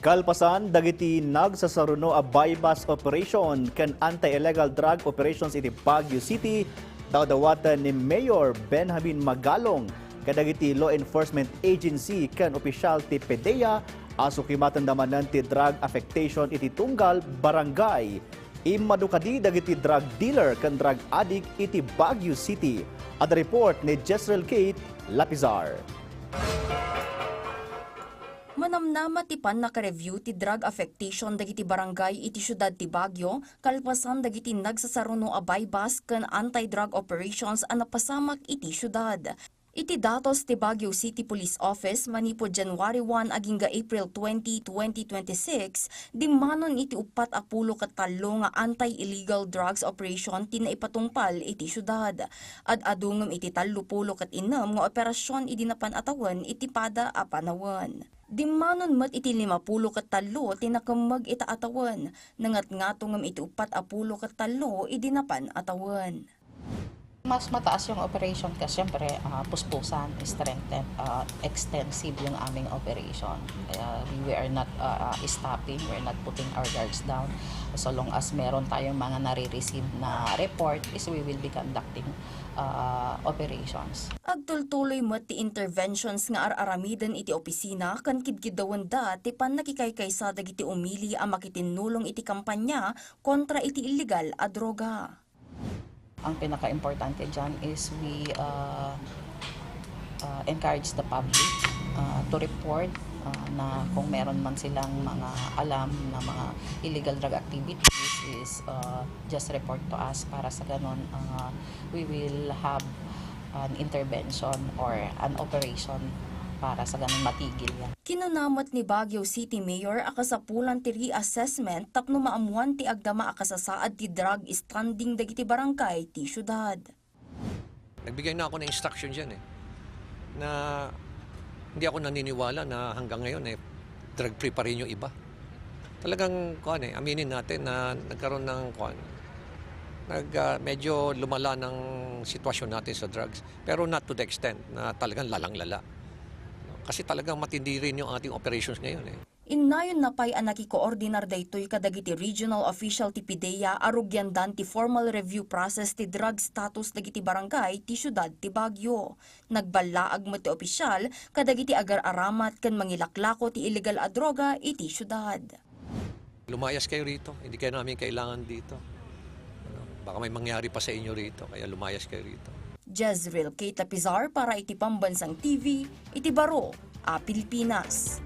Kalpasan, dagiti nagsasaruno a bypass operation kan anti-illegal drug operations iti Baguio City, dawdawatan ni Mayor Benjamin Magalong, kadagiti law enforcement agency kan opisyal ti PDEA, aso kimatan damanan ti drug affectation iti tunggal barangay. Imadukadi dagiti drug dealer kan drug addict iti Baguio City. Ada report ni Jezreel Kate Lapizar. Manamnama ti pan naka-review ti drug affectation dagiti barangay iti syudad ti Baguio, kalpasan dagiti nagsasaruno a bypass ken anti-drug operations a napasamak iti syudad. Iti datos ti Baguio City Police Office manipo January 1 aging April 20, 2026, dimanon iti 40 ket talo nga anti-illegal drugs operation ti naipatungpal iti syudad. Ad-adungem iti 30 ket 6 nga operasyon idi napanatawan iti pada a Panawan. Dimanon met iti 50 ket 3 ti nakemeg ita atawan, nangat-ngatongem iti 40 ket 3 idi napanatawan. Mas mataas yung operation kasi syempre puspusan, strengthen, extensive yung aming operation. We are not stopping, we're not putting our guards down. So long as meron tayong mga nare-receive na report is we will be conducting operations. Agtultuloy met ti interventions nga ar-aramiden iti opisina kan kidkidawen da ti pan nakikaykaysa dagiti umili a makitinulong iti kampanya kontra iti illegal a droga. Ang pinaka-importante dyan is we encourage the public to report na kung meron man silang mga alam na mga illegal drug activities is just report to us para sa ganon we will have an intervention or an operation para sa ganun matigil yan. Kinanamat ni Baguio City Mayor akasapulan ti reassessment tapno maamuan ti agdama akasasaad ti drug standing dagiti barangay ti syudad. Nagbigay na ako ng instruction dyan na hindi ako naniniwala na hanggang ngayon drug-free pa rin yung iba. Talagang aminin natin na nagkaroon ng medyo lumala ng sitwasyon natin sa drugs. Pero not to the extent na talagang lalang-lala. Kasi talagang matindi rin yung ating operations ngayon. Innayon na pa'y ang nakikoordinar daytoy kadagiti regional official ti PDEA arugyandan ti formal review process ti drug status dagiti barangay ti syudad ti Baguio. Nagbalaag mo ti opisyal kadagiti agar-aramat ken mangilaklako ti illegal a droga iti syudad. Lumayas kayo rito, hindi kayo namin kailangan dito. Baka may mangyari pa sa inyo rito, kaya lumayas kayo rito. Jezreel Kate Lapizar para iti Pambansang TV, iti Baro, Pilipinas.